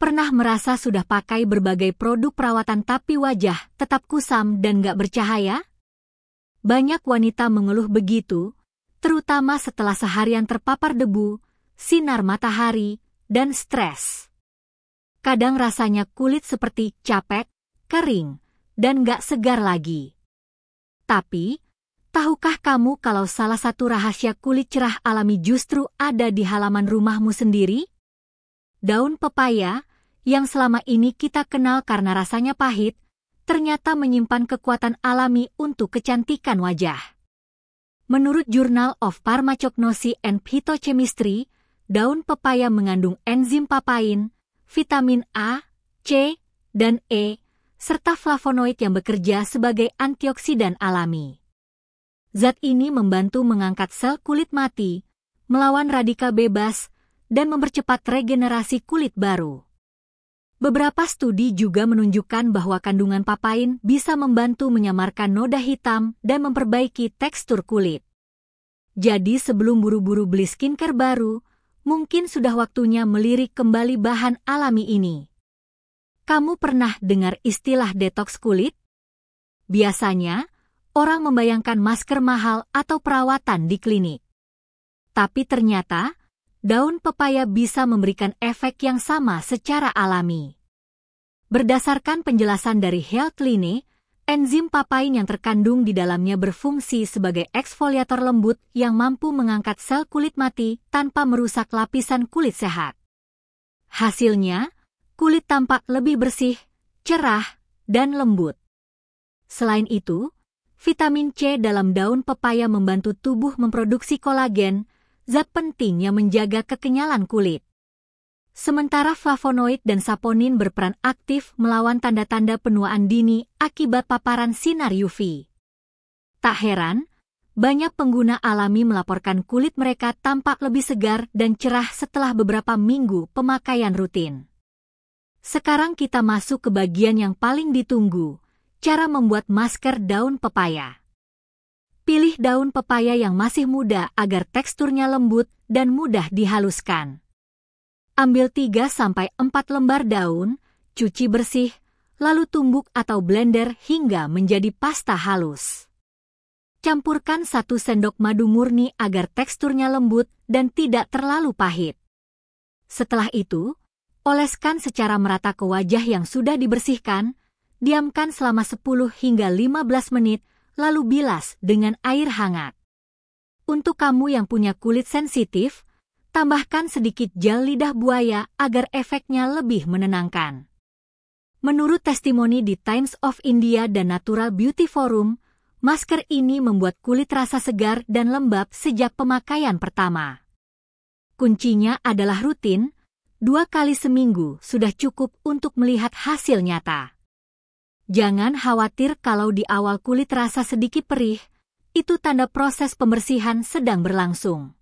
Pernah merasa sudah pakai berbagai produk perawatan tapi wajah tetap kusam dan gak bercahaya? Banyak wanita mengeluh begitu, terutama setelah seharian terpapar debu, sinar matahari, dan stres. Kadang rasanya kulit seperti capek, kering, dan gak segar lagi. Tapi, tahukah kamu kalau salah satu rahasia kulit cerah alami justru ada di halaman rumahmu sendiri? Daun pepaya, yang selama ini kita kenal karena rasanya pahit, ternyata menyimpan kekuatan alami untuk kecantikan wajah. Menurut Journal of Pharmacognosy and Phytochemistry, daun pepaya mengandung enzim papain, vitamin A, C, dan E, serta flavonoid yang bekerja sebagai antioksidan alami. Zat ini membantu mengangkat sel kulit mati, melawan radikal bebas, dan mempercepat regenerasi kulit baru. Beberapa studi juga menunjukkan bahwa kandungan papain bisa membantu menyamarkan noda hitam dan memperbaiki tekstur kulit. Jadi sebelum buru-buru beli skincare baru, mungkin sudah waktunya melirik kembali bahan alami ini. Kamu pernah dengar istilah detoks kulit? Biasanya, orang membayangkan masker mahal atau perawatan di klinik. Tapi ternyata, daun pepaya bisa memberikan efek yang sama secara alami. Berdasarkan penjelasan dari Healthline, enzim papain yang terkandung di dalamnya berfungsi sebagai eksfoliator lembut yang mampu mengangkat sel kulit mati tanpa merusak lapisan kulit sehat. Hasilnya, kulit tampak lebih bersih, cerah, dan lembut. Selain itu, vitamin C dalam daun pepaya membantu tubuh memproduksi kolagen, zat penting yang menjaga kekenyalan kulit. Sementara flavonoid dan saponin berperan aktif melawan tanda-tanda penuaan dini akibat paparan sinar UV. Tak heran, banyak pengguna alami melaporkan kulit mereka tampak lebih segar dan cerah setelah beberapa minggu pemakaian rutin. Sekarang kita masuk ke bagian yang paling ditunggu, cara membuat masker daun pepaya. Pilih daun pepaya yang masih muda agar teksturnya lembut dan mudah dihaluskan. Ambil 3-4 lembar daun, cuci bersih, lalu tumbuk atau blender hingga menjadi pasta halus. Campurkan 1 sendok madu murni agar teksturnya lembut dan tidak terlalu pahit. Setelah itu, oleskan secara merata ke wajah yang sudah dibersihkan, diamkan selama 10 hingga 15 menit, lalu bilas dengan air hangat. Untuk kamu yang punya kulit sensitif, tambahkan sedikit gel lidah buaya agar efeknya lebih menenangkan. Menurut testimoni di Times of India dan Natural Beauty Forum, masker ini membuat kulit terasa segar dan lembab sejak pemakaian pertama. Kuncinya adalah rutin, 2 kali seminggu sudah cukup untuk melihat hasil nyata. Jangan khawatir kalau di awal kulit terasa sedikit perih, itu tanda proses pembersihan sedang berlangsung.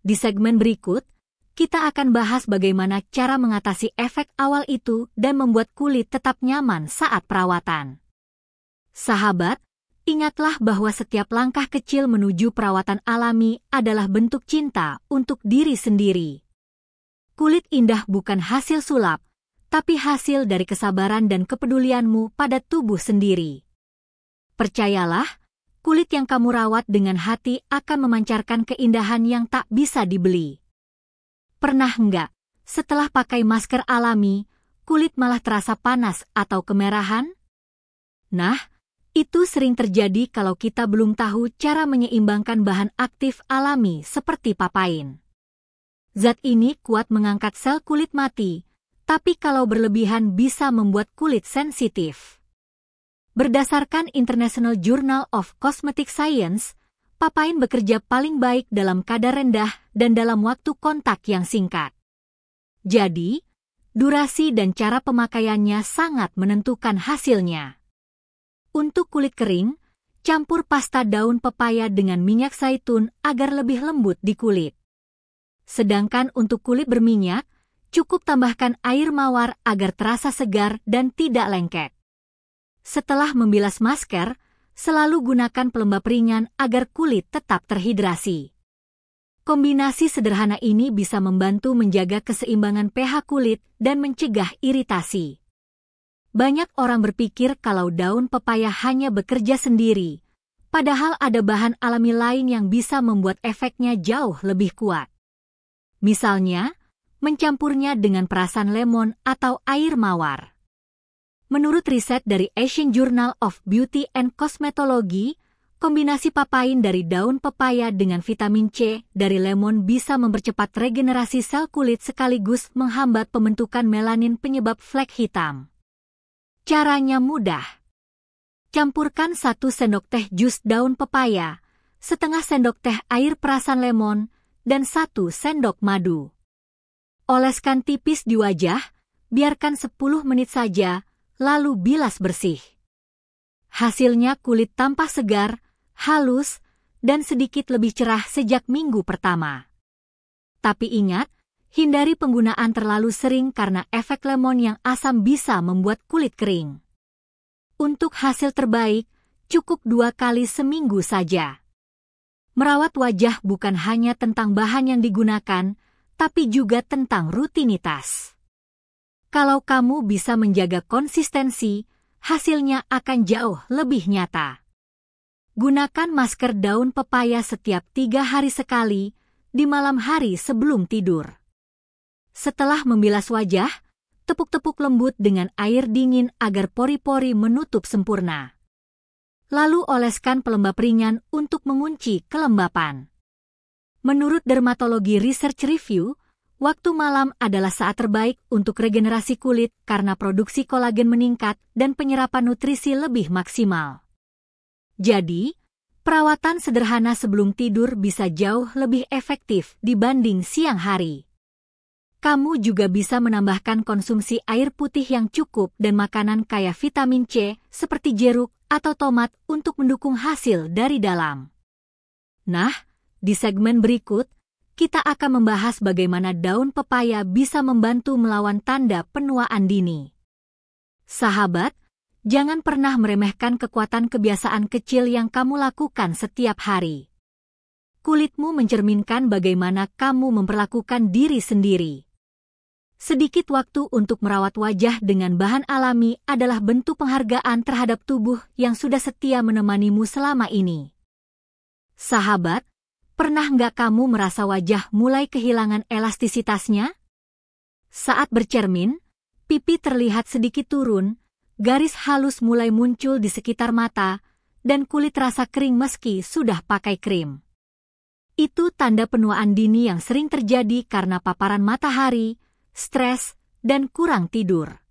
Di segmen berikut, kita akan bahas bagaimana cara mengatasi efek awal itu dan membuat kulit tetap nyaman saat perawatan. Sahabat, ingatlah bahwa setiap langkah kecil menuju perawatan alami adalah bentuk cinta untuk diri sendiri. Kulit indah bukan hasil sulap, tapi hasil dari kesabaran dan kepedulianmu pada tubuh sendiri. Percayalah, kulit yang kamu rawat dengan hati akan memancarkan keindahan yang tak bisa dibeli. Pernah enggak, setelah pakai masker alami, kulit malah terasa panas atau kemerahan? Nah, itu sering terjadi kalau kita belum tahu cara menyeimbangkan bahan aktif alami seperti papain. Zat ini kuat mengangkat sel kulit mati, tapi kalau berlebihan bisa membuat kulit sensitif. Berdasarkan International Journal of Cosmetic Science, papain bekerja paling baik dalam kadar rendah dan dalam waktu kontak yang singkat. Jadi, durasi dan cara pemakaiannya sangat menentukan hasilnya. Untuk kulit kering, campur pasta daun pepaya dengan minyak zaitun agar lebih lembut di kulit. Sedangkan untuk kulit berminyak, cukup tambahkan air mawar agar terasa segar dan tidak lengket. Setelah membilas masker, selalu gunakan pelembab ringan agar kulit tetap terhidrasi. Kombinasi sederhana ini bisa membantu menjaga keseimbangan pH kulit dan mencegah iritasi. Banyak orang berpikir kalau daun pepaya hanya bekerja sendiri, padahal ada bahan alami lain yang bisa membuat efeknya jauh lebih kuat. Misalnya, mencampurnya dengan perasan lemon atau air mawar. Menurut riset dari Asian Journal of Beauty and Cosmetology, kombinasi papain dari daun pepaya dengan vitamin C dari lemon bisa mempercepat regenerasi sel kulit sekaligus menghambat pembentukan melanin penyebab flek hitam. Caranya mudah. Campurkan 1 sendok teh jus daun pepaya, setengah sendok teh air perasan lemon, dan 1 sendok madu. Oleskan tipis di wajah, biarkan 10 menit saja, lalu bilas bersih. Hasilnya kulit tampak segar, halus, dan sedikit lebih cerah sejak minggu pertama. Tapi ingat, hindari penggunaan terlalu sering karena efek lemon yang asam bisa membuat kulit kering. Untuk hasil terbaik, cukup 2 kali seminggu saja. Merawat wajah bukan hanya tentang bahan yang digunakan, tapi juga tentang rutinitas. Kalau kamu bisa menjaga konsistensi, hasilnya akan jauh lebih nyata. Gunakan masker daun pepaya setiap 3 hari sekali, di malam hari sebelum tidur. Setelah membilas wajah, tepuk-tepuk lembut dengan air dingin agar pori-pori menutup sempurna. Lalu oleskan pelembab ringan untuk mengunci kelembapan. Menurut Dermatology Research Review, waktu malam adalah saat terbaik untuk regenerasi kulit karena produksi kolagen meningkat dan penyerapan nutrisi lebih maksimal. Jadi, perawatan sederhana sebelum tidur bisa jauh lebih efektif dibanding siang hari. Kamu juga bisa menambahkan konsumsi air putih yang cukup dan makanan kaya vitamin C seperti jeruk atau tomat untuk mendukung hasil dari dalam. Nah, di segmen berikut, kita akan membahas bagaimana daun pepaya bisa membantu melawan tanda penuaan dini. Sahabat, jangan pernah meremehkan kekuatan kebiasaan kecil yang kamu lakukan setiap hari. Kulitmu mencerminkan bagaimana kamu memperlakukan diri sendiri. Sedikit waktu untuk merawat wajah dengan bahan alami adalah bentuk penghargaan terhadap tubuh yang sudah setia menemanimu selama ini. Sahabat, pernah nggak kamu merasa wajah mulai kehilangan elastisitasnya? Saat bercermin, pipi terlihat sedikit turun, garis halus mulai muncul di sekitar mata, dan kulit terasa kering meski sudah pakai krim. Itu tanda penuaan dini yang sering terjadi karena paparan matahari, stres, dan kurang tidur.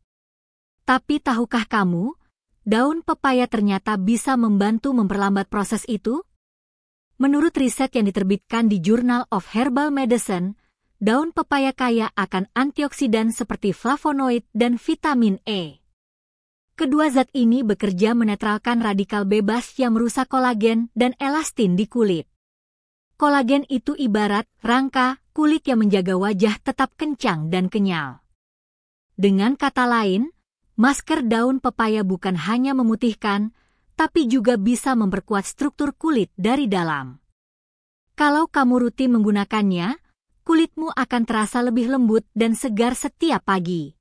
Tapi tahukah kamu, daun pepaya ternyata bisa membantu memperlambat proses itu? Menurut riset yang diterbitkan di Journal of Herbal Medicine, daun pepaya kaya akan antioksidan seperti flavonoid dan vitamin E. Kedua zat ini bekerja menetralkan radikal bebas yang merusak kolagen dan elastin di kulit. Kolagen itu ibarat rangka kulit yang menjaga wajah tetap kencang dan kenyal. Dengan kata lain, masker daun pepaya bukan hanya memutihkan, tapi juga bisa memperkuat struktur kulit dari dalam. Kalau kamu rutin menggunakannya, kulitmu akan terasa lebih lembut dan segar setiap pagi.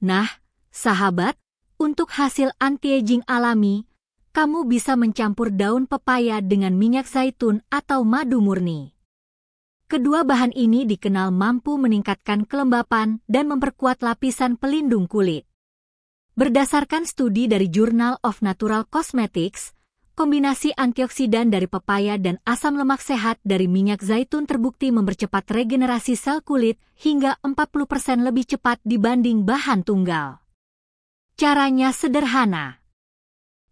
Nah, sahabat, untuk hasil anti-aging alami, kamu bisa mencampur daun pepaya dengan minyak zaitun atau madu murni. Kedua bahan ini dikenal mampu meningkatkan kelembapan dan memperkuat lapisan pelindung kulit. Berdasarkan studi dari Journal of Natural Cosmetics, kombinasi antioksidan dari pepaya dan asam lemak sehat dari minyak zaitun terbukti mempercepat regenerasi sel kulit hingga 40% lebih cepat dibanding bahan tunggal. Caranya sederhana.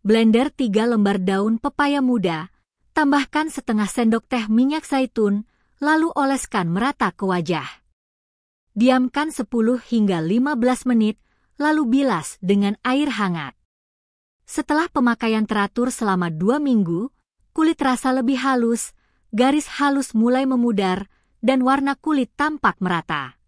Blender 3 lembar daun pepaya muda, tambahkan setengah sendok teh minyak zaitun, lalu oleskan merata ke wajah. Diamkan 10 hingga 15 menit, lalu bilas dengan air hangat. Setelah pemakaian teratur selama 2 minggu, kulit terasa lebih halus, garis halus mulai memudar, dan warna kulit tampak merata.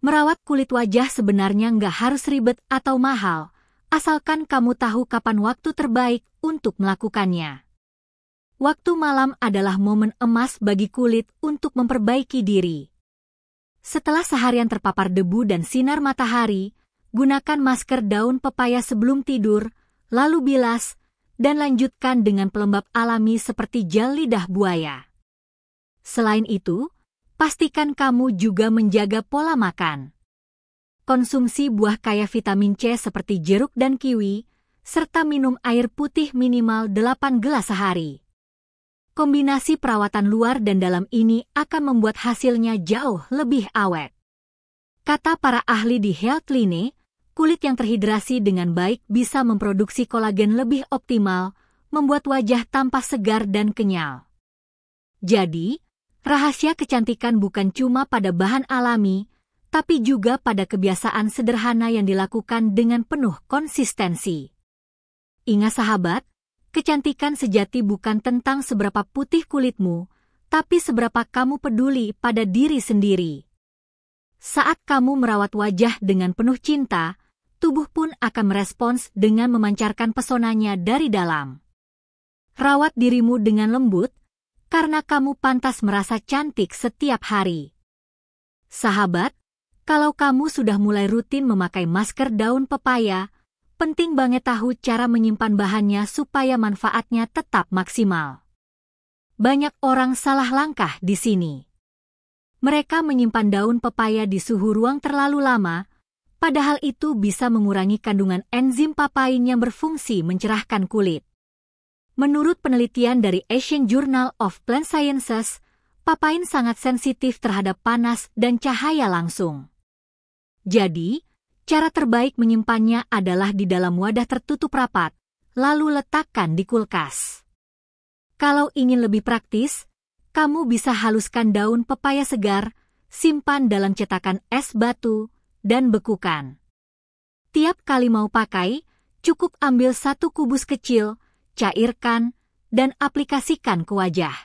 Merawat kulit wajah sebenarnya nggak harus ribet atau mahal, asalkan kamu tahu kapan waktu terbaik untuk melakukannya. Waktu malam adalah momen emas bagi kulit untuk memperbaiki diri. Setelah seharian terpapar debu dan sinar matahari, gunakan masker daun pepaya sebelum tidur, lalu bilas, dan lanjutkan dengan pelembab alami seperti gel lidah buaya. Selain itu, pastikan kamu juga menjaga pola makan. Konsumsi buah kaya vitamin C seperti jeruk dan kiwi, serta minum air putih minimal 8 gelas sehari. Kombinasi perawatan luar dan dalam ini akan membuat hasilnya jauh lebih awet. Kata para ahli di Healthline, kulit yang terhidrasi dengan baik bisa memproduksi kolagen lebih optimal, membuat wajah tampak segar dan kenyal. Jadi, rahasia kecantikan bukan cuma pada bahan alami, tapi juga pada kebiasaan sederhana yang dilakukan dengan penuh konsistensi. Ingat sahabat, kecantikan sejati bukan tentang seberapa putih kulitmu, tapi seberapa kamu peduli pada diri sendiri. Saat kamu merawat wajah dengan penuh cinta, tubuh pun akan merespons dengan memancarkan pesonanya dari dalam. Rawat dirimu dengan lembut, karena kamu pantas merasa cantik setiap hari. Sahabat, kalau kamu sudah mulai rutin memakai masker daun pepaya, penting banget tahu cara menyimpan bahannya supaya manfaatnya tetap maksimal. Banyak orang salah langkah di sini. Mereka menyimpan daun pepaya di suhu ruang terlalu lama, padahal itu bisa mengurangi kandungan enzim papain yang berfungsi mencerahkan kulit. Menurut penelitian dari Asian Journal of Plant Sciences, papain sangat sensitif terhadap panas dan cahaya langsung. Jadi, cara terbaik menyimpannya adalah di dalam wadah tertutup rapat, lalu letakkan di kulkas. Kalau ingin lebih praktis, kamu bisa haluskan daun pepaya segar, simpan dalam cetakan es batu, dan bekukan. Tiap kali mau pakai, cukup ambil 1 kubus kecil, cairkan, dan aplikasikan ke wajah.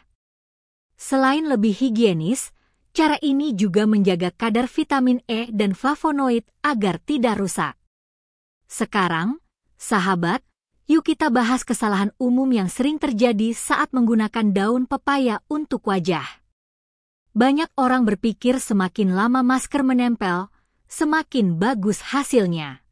Selain lebih higienis, cara ini juga menjaga kadar vitamin E dan flavonoid agar tidak rusak. Sekarang, sahabat, yuk kita bahas kesalahan umum yang sering terjadi saat menggunakan daun pepaya untuk wajah. Banyak orang berpikir semakin lama masker menempel, semakin bagus hasilnya.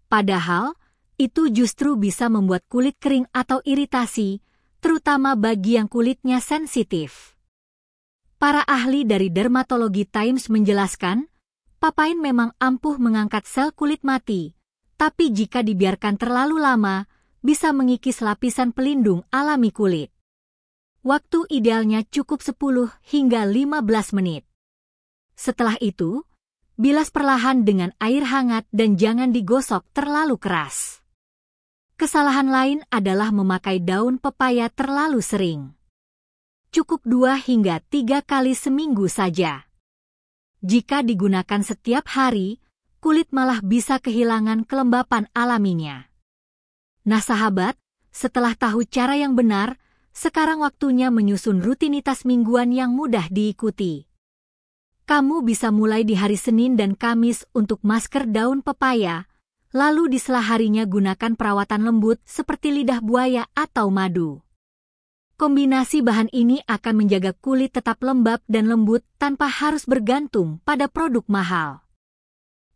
Padahal, itu justru bisa membuat kulit kering atau iritasi, terutama bagi yang kulitnya sensitif. Para ahli dari Dermatology Times menjelaskan, papain memang ampuh mengangkat sel kulit mati, tapi jika dibiarkan terlalu lama, bisa mengikis lapisan pelindung alami kulit. Waktu idealnya cukup 10 hingga 15 menit. Setelah itu, bilas perlahan dengan air hangat dan jangan digosok terlalu keras. Kesalahan lain adalah memakai daun pepaya terlalu sering. Cukup 2 hingga 3 kali seminggu saja. Jika digunakan setiap hari, kulit malah bisa kehilangan kelembapan alaminya. Nah sahabat, setelah tahu cara yang benar, sekarang waktunya menyusun rutinitas mingguan yang mudah diikuti. Kamu bisa mulai di hari Senin dan Kamis untuk masker daun pepaya, lalu di sela harinya gunakan perawatan lembut seperti lidah buaya atau madu. Kombinasi bahan ini akan menjaga kulit tetap lembab dan lembut tanpa harus bergantung pada produk mahal.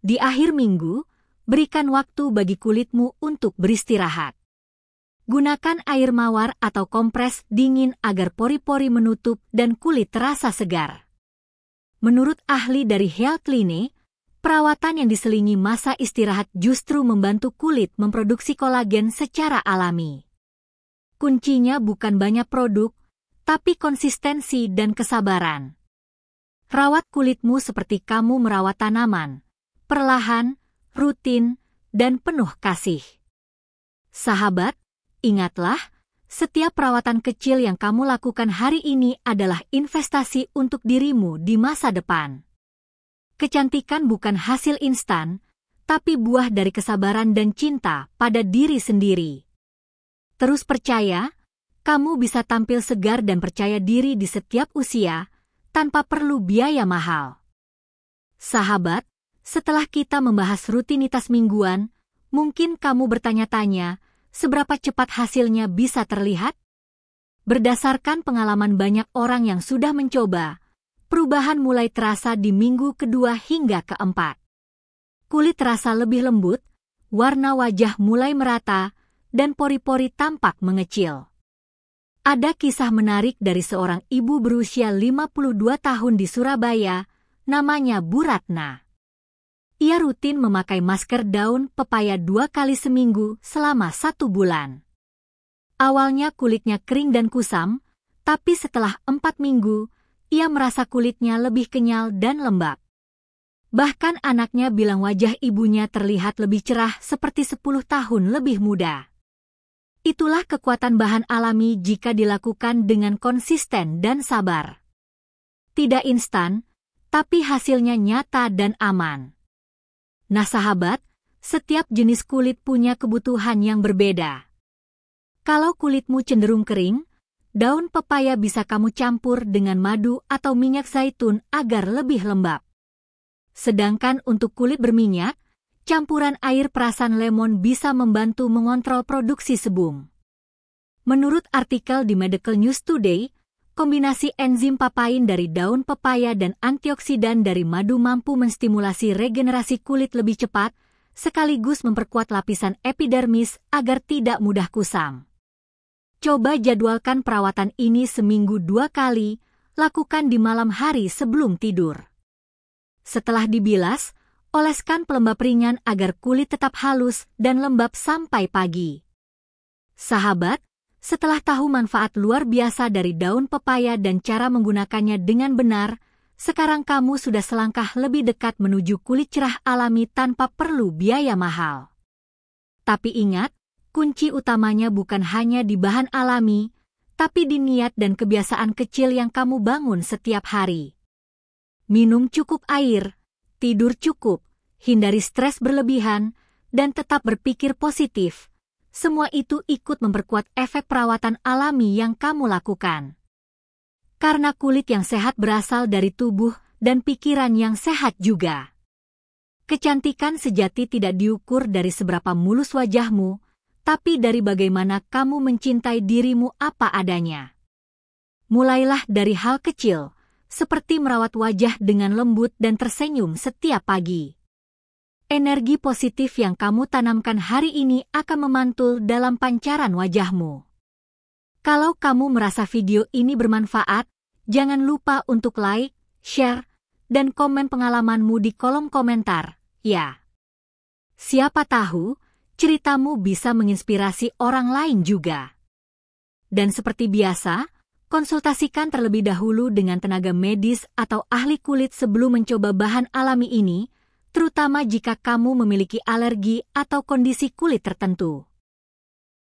Di akhir minggu, berikan waktu bagi kulitmu untuk beristirahat. Gunakan air mawar atau kompres dingin agar pori-pori menutup dan kulit terasa segar. Menurut ahli dari Healthline, perawatan yang diselingi masa istirahat justru membantu kulit memproduksi kolagen secara alami. Kuncinya bukan banyak produk, tapi konsistensi dan kesabaran. Rawat kulitmu seperti kamu merawat tanaman, perlahan, rutin, dan penuh kasih. Sahabat, ingatlah, setiap perawatan kecil yang kamu lakukan hari ini adalah investasi untuk dirimu di masa depan. Kecantikan bukan hasil instan, tapi buah dari kesabaran dan cinta pada diri sendiri. Terus percaya, kamu bisa tampil segar dan percaya diri di setiap usia, tanpa perlu biaya mahal. Sahabat, setelah kita membahas rutinitas mingguan, mungkin kamu bertanya-tanya, seberapa cepat hasilnya bisa terlihat? Berdasarkan pengalaman banyak orang yang sudah mencoba, perubahan mulai terasa di minggu kedua hingga keempat. Kulit terasa lebih lembut, warna wajah mulai merata, dan pori-pori tampak mengecil. Ada kisah menarik dari seorang ibu berusia 52 tahun di Surabaya, namanya Bu Ratna. Ia rutin memakai masker daun pepaya 2 kali seminggu selama 1 bulan. Awalnya kulitnya kering dan kusam, tapi setelah 4 minggu, ia merasa kulitnya lebih kenyal dan lembab. Bahkan anaknya bilang wajah ibunya terlihat lebih cerah seperti 10 tahun lebih muda. Itulah kekuatan bahan alami jika dilakukan dengan konsisten dan sabar. Tidak instan, tapi hasilnya nyata dan aman. Nah sahabat, setiap jenis kulit punya kebutuhan yang berbeda. Kalau kulitmu cenderung kering, daun pepaya bisa kamu campur dengan madu atau minyak zaitun agar lebih lembab. Sedangkan untuk kulit berminyak, campuran air perasan lemon bisa membantu mengontrol produksi sebum. Menurut artikel di Medical News Today, kombinasi enzim papain dari daun pepaya dan antioksidan dari madu mampu menstimulasi regenerasi kulit lebih cepat, sekaligus memperkuat lapisan epidermis agar tidak mudah kusam. Coba jadwalkan perawatan ini seminggu 2 kali, lakukan di malam hari sebelum tidur. Setelah dibilas, oleskan pelembab ringan agar kulit tetap halus dan lembab sampai pagi. Sahabat, setelah tahu manfaat luar biasa dari daun pepaya dan cara menggunakannya dengan benar, sekarang kamu sudah selangkah lebih dekat menuju kulit cerah alami tanpa perlu biaya mahal. Tapi ingat, kunci utamanya bukan hanya di bahan alami, tapi di niat dan kebiasaan kecil yang kamu bangun setiap hari. Minum cukup air, tidur cukup, hindari stres berlebihan, dan tetap berpikir positif. Semua itu ikut memperkuat efek perawatan alami yang kamu lakukan. Karena kulit yang sehat berasal dari tubuh dan pikiran yang sehat juga. Kecantikan sejati tidak diukur dari seberapa mulus wajahmu, tapi dari bagaimana kamu mencintai dirimu apa adanya. Mulailah dari hal kecil, seperti merawat wajah dengan lembut dan tersenyum setiap pagi. Energi positif yang kamu tanamkan hari ini akan memantul dalam pancaran wajahmu. Kalau kamu merasa video ini bermanfaat, jangan lupa untuk like, share, dan komen pengalamanmu di kolom komentar, ya. Siapa tahu, ceritamu bisa menginspirasi orang lain juga. Dan seperti biasa, konsultasikan terlebih dahulu dengan tenaga medis atau ahli kulit sebelum mencoba bahan alami ini, terutama jika kamu memiliki alergi atau kondisi kulit tertentu.